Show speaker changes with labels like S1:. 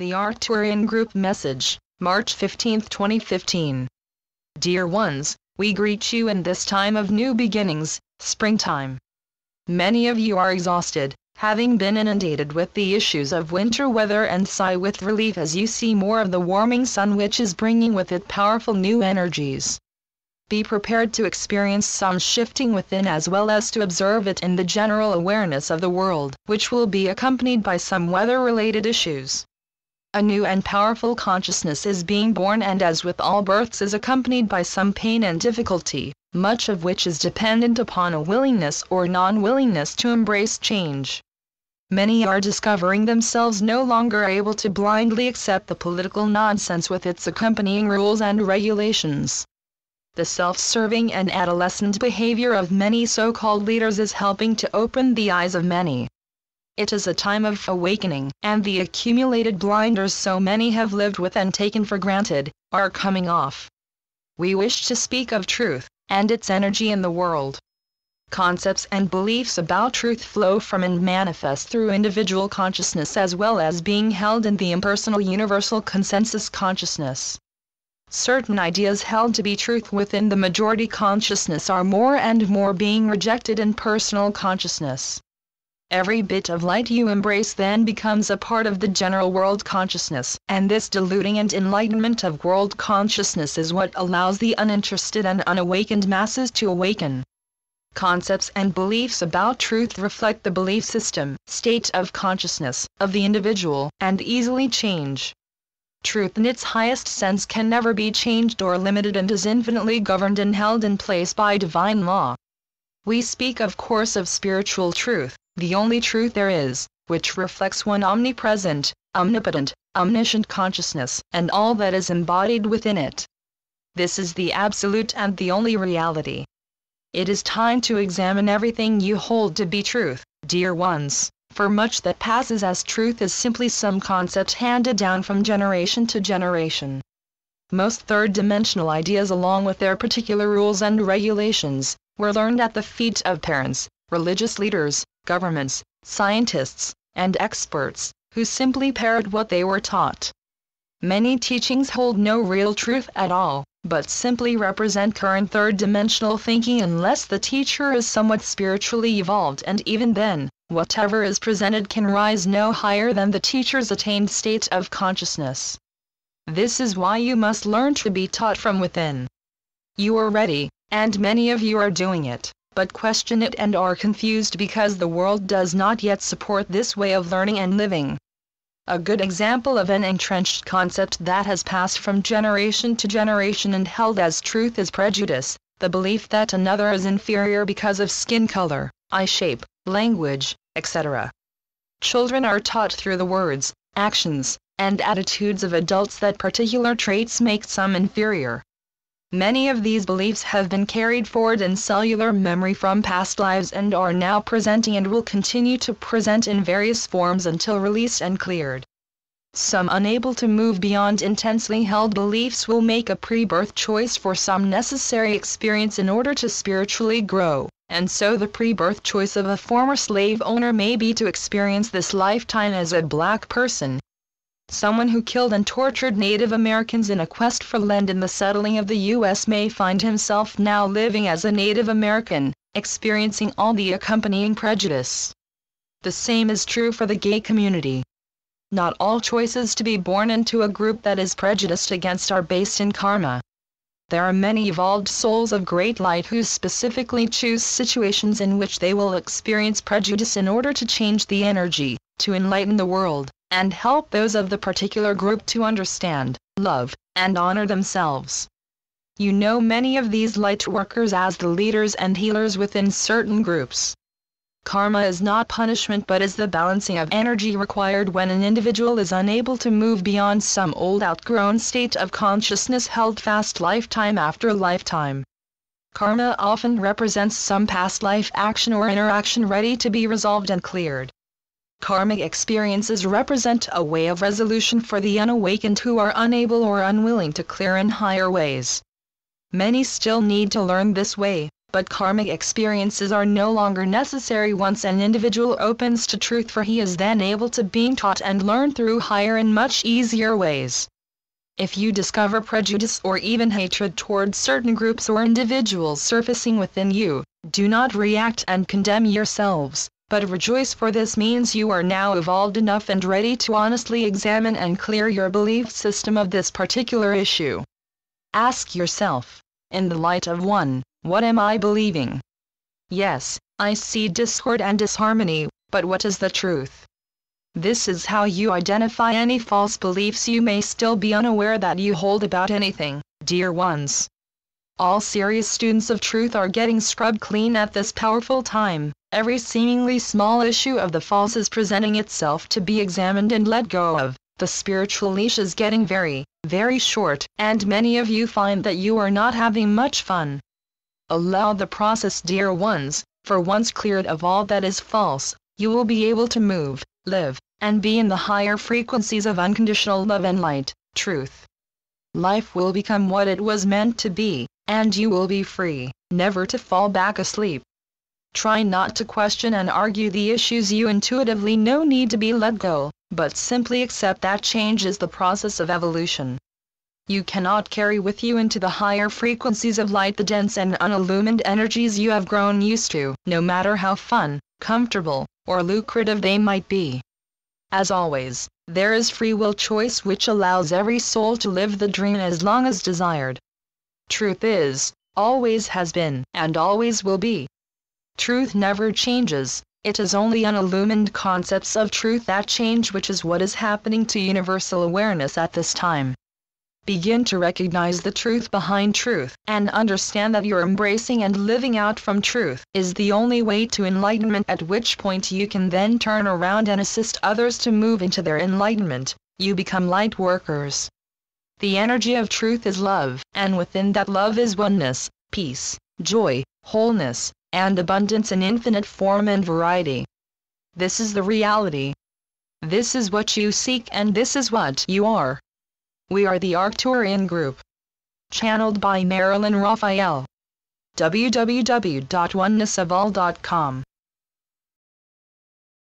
S1: The Arcturian Group Message, March 15, 2015. Dear ones, we greet you in this time of new beginnings, springtime. Many of you are exhausted, having been inundated with the issues of winter weather, and sigh with relief as you see more of the warming sun, which is bringing with it powerful new energies. Be prepared to experience some shifting within, as well as to observe it in the general awareness of the world, which will be accompanied by some weather-related issues. A new and powerful consciousness is being born, and as with all births is accompanied by some pain and difficulty, much of which is dependent upon a willingness or non-willingness to embrace change. Many are discovering themselves no longer able to blindly accept the political nonsense with its accompanying rules and regulations. The self-serving and adolescent behavior of many so-called leaders is helping to open the eyes of many. It is a time of awakening, and the accumulated blinders so many have lived with and taken for granted, are coming off. We wish to speak of truth, and its energy in the world. Concepts and beliefs about truth flow from and manifest through individual consciousness, as well as being held in the impersonal universal consensus consciousness. Certain ideas held to be truth within the majority consciousness are more and more being rejected in personal consciousness. Every bit of light you embrace then becomes a part of the general world consciousness, and this diluting and enlightenment of world consciousness is what allows the uninterested and unawakened masses to awaken. Concepts and beliefs about truth reflect the belief system, state of consciousness, of the individual, and easily change. Truth in its highest sense can never be changed or limited, and is infinitely governed and held in place by divine law. We speak of course of spiritual truth, the only truth there is, which reflects one omnipresent, omnipotent, omniscient consciousness, and all that is embodied within it. This is the absolute and the only reality. It is time to examine everything you hold to be truth, dear ones, for much that passes as truth is simply some concept handed down from generation to generation. Most third-dimensional ideas, along with their particular rules and regulations, were learned at the feet of parents, religious leaders, governments, scientists, and experts, who simply parrot what they were taught. Many teachings hold no real truth at all, but simply represent current third-dimensional thinking unless the teacher is somewhat spiritually evolved, and even then, whatever is presented can rise no higher than the teacher's attained state of consciousness. This is why you must learn to be taught from within. You are ready, and many of you are doing it, but question it and are confused because the world does not yet support this way of learning and living. A good example of an entrenched concept that has passed from generation to generation and held as truth is prejudice, the belief that another is inferior because of skin color, eye shape, language, etc. Children are taught through the words, actions, and attitudes of adults that particular traits make some inferior. Many of these beliefs have been carried forward in cellular memory from past lives and are now presenting and will continue to present in various forms until released and cleared. Some unable to move beyond intensely held beliefs will make a pre-birth choice for some necessary experience in order to spiritually grow, and so the pre-birth choice of a former slave owner may be to experience this lifetime as a black person. Someone who killed and tortured Native Americans in a quest for land in the settling of the U.S. may find himself now living as a Native American, experiencing all the accompanying prejudice. The same is true for the gay community. Not all choices to be born into a group that is prejudiced against are based in karma. There are many evolved souls of great light who specifically choose situations in which they will experience prejudice in order to change the energy, to enlighten the world, and help those of the particular group to understand, love, and honor themselves. You know many of these light workers as the leaders and healers within certain groups. Karma is not punishment, but is the balancing of energy required when an individual is unable to move beyond some old outgrown state of consciousness held fast lifetime after lifetime. Karma often represents some past life action or interaction ready to be resolved and cleared. Karmic experiences represent a way of resolution for the unawakened who are unable or unwilling to clear in higher ways. Many still need to learn this way, but karmic experiences are no longer necessary once an individual opens to truth, for he is then able to be taught and learn through higher and much easier ways. If you discover prejudice or even hatred towards certain groups or individuals surfacing within you, do not react and condemn yourselves, but rejoice, for this means you are now evolved enough and ready to honestly examine and clear your belief system of this particular issue. Ask yourself, in the light of 1, what am I believing? Yes, I see discord and disharmony, but what is the truth? This is how you identify any false beliefs you may still be unaware that you hold about anything, dear ones. All serious students of truth are getting scrubbed clean at this powerful time. Every seemingly small issue of the false is presenting itself to be examined and let go of. The spiritual leash is getting very, very short, and many of you find that you are not having much fun. Allow the process, dear ones, for once cleared of all that is false, you will be able to move, live, and be in the higher frequencies of unconditional love and light, truth. Life will become what it was meant to be, and you will be free, never to fall back asleep. Try not to question and argue the issues you intuitively know need to be let go, but simply accept that change is the process of evolution. You cannot carry with you into the higher frequencies of light the dense and unillumined energies you have grown used to, no matter how fun, comfortable, or lucrative they might be. As always, there is free will choice which allows every soul to live the dream as long as desired. Truth is, always has been, and always will be. Truth never changes, it is only unillumined concepts of truth that change, which is what is happening to universal awareness at this time. Begin to recognize the truth behind truth, and understand that your embracing and living out from truth is the only way to enlightenment, at which point you can then turn around and assist others to move into their enlightenment. You become light workers. The energy of truth is love, and within that love is oneness, peace, joy, wholeness, and abundance in infinite form and variety. This is the reality. This is what you seek, and this is what you are. We are the Arcturian group. Channeled by Marilyn Raphael. www.onenessofall.com